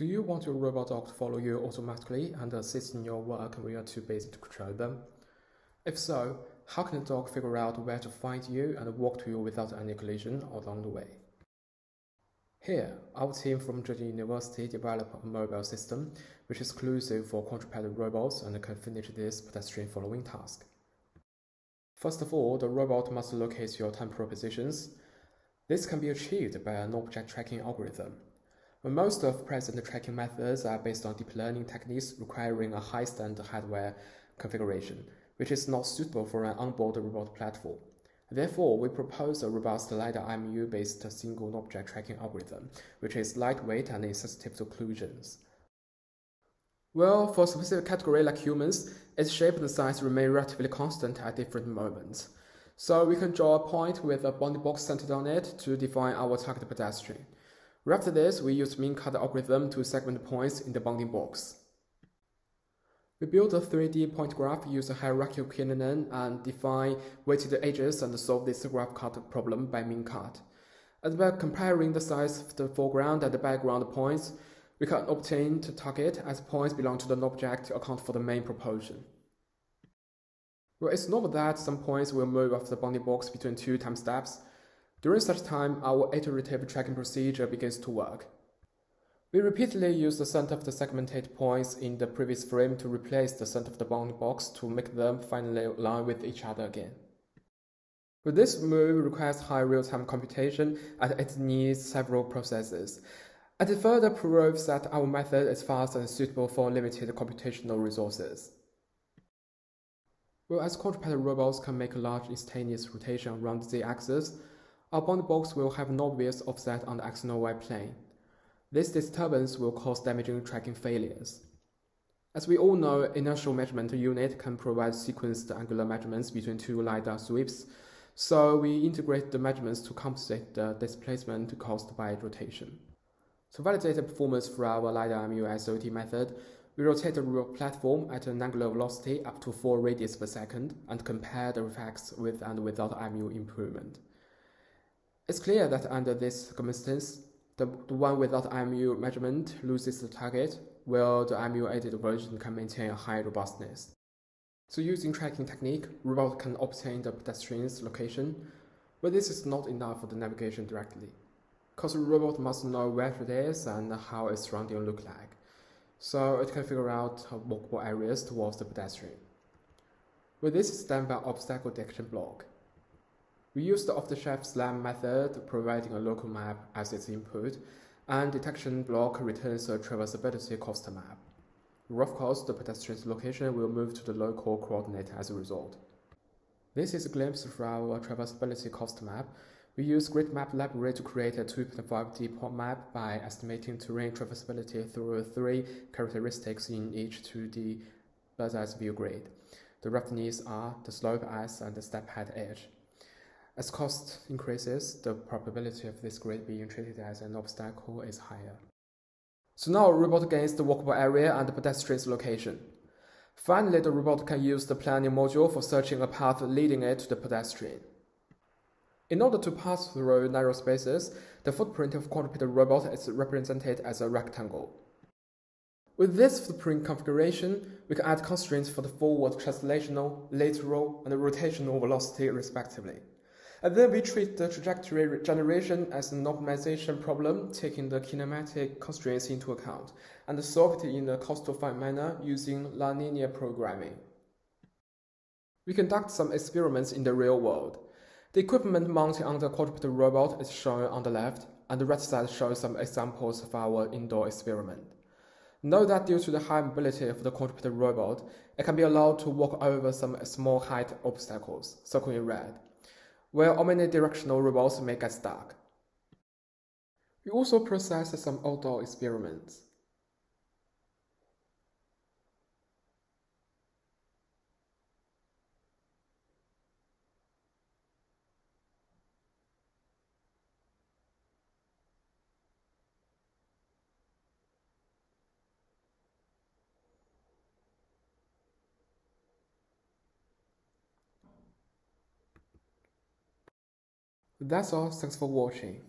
Do you want your robot dog to follow you automatically and assist in your work and you are too busy to control them? If so, how can the dog figure out where to find you and walk to you without any collision along the way? Here, our team from Zhejiang University developed a mobile system which is exclusive for quadruped robots and can finish this pedestrian following task. First of all, the robot must locate your temporal positions. This can be achieved by an object tracking algorithm. Most of present tracking methods are based on deep learning techniques requiring a high-standard hardware configuration, which is not suitable for an onboard robot platform. Therefore, we propose a robust LiDAR-IMU-based single object tracking algorithm, which is lightweight and insensitive to collisions. Well, for a specific category like humans, its shape and size remain relatively constant at different moments. So we can draw a point with a bounding box centered on it to define our target pedestrian. After this, we use min-cut algorithm to segment points in the bounding box. We build a 3D point graph using hierarchical KNN and define weighted edges and solve this graph cut problem by min-cut. And by comparing the size of the foreground and the background points, we can obtain the target as points belong to the object to account for the main proportion. Well, it's normal that some points will move off the bounding box between two time steps. During such time, our iterative tracking procedure begins to work. We repeatedly use the center of the segmented points in the previous frame to replace the center of the bounding box to make them finally align with each other again. But this move requires high real-time computation and it needs several processes. And it further proves that our method is fast and suitable for limited computational resources. Well, as quadruped robots can make a large instantaneous rotation around the axis, our bounding box will have no obvious offset on the x and y plane. This disturbance will cause damaging tracking failures. As we all know, inertial measurement unit can provide sequenced angular measurements between two LiDAR sweeps, so we integrate the measurements to compensate the displacement caused by rotation. To validate the performance for our LiDAR-IMU SOT method, we rotate the robot platform at an angular velocity up to 4 radians per second and compare the effects with and without IMU improvement. It's clear that under this circumstance, the one without IMU measurement loses the target, while the IMU-aided version can maintain a high robustness. So using tracking technique, robot can obtain the pedestrian's location, but this is not enough for the navigation directly, because the robot must know where it is and how its surroundings look like, so it can figure out walkable areas towards the pedestrian. Well, this is done by obstacle detection block. We use the off-the-shelf SLAM method, providing a local map as its input, and detection block returns a traversability cost map. Of course, the pedestrian's location will move to the local coordinate as a result. This is a glimpse of our traversability cost map. We use Grid Map Library to create a 2.5D point map by estimating terrain traversability through 3 characteristics in each 2D bird's-eye view grid. The roughness R, the slope S, and the step height H. As cost increases, the probability of this grid being treated as an obstacle is higher. So now the robot gains the walkable area and the pedestrian's location. Finally, the robot can use the planning module for searching a path leading it to the pedestrian. In order to pass through narrow spaces, the footprint of a quadruped robot is represented as a rectangle. With this footprint configuration, we can add constraints for the forward translational, lateral, and rotational velocity respectively. And then we treat the trajectory generation as an optimization problem, taking the kinematic constraints into account, and solve it in a cost-effective manner using nonlinear programming. We conduct some experiments in the real world. The equipment mounted on the quadruped robot is shown on the left, and the right side shows some examples of our indoor experiment. Note that due to the high mobility of the quadruped robot, it can be allowed to walk over some small height obstacles, circled in red, where omnidirectional robots may get stuck. We also process some outdoor experiments. That's all, thanks for watching.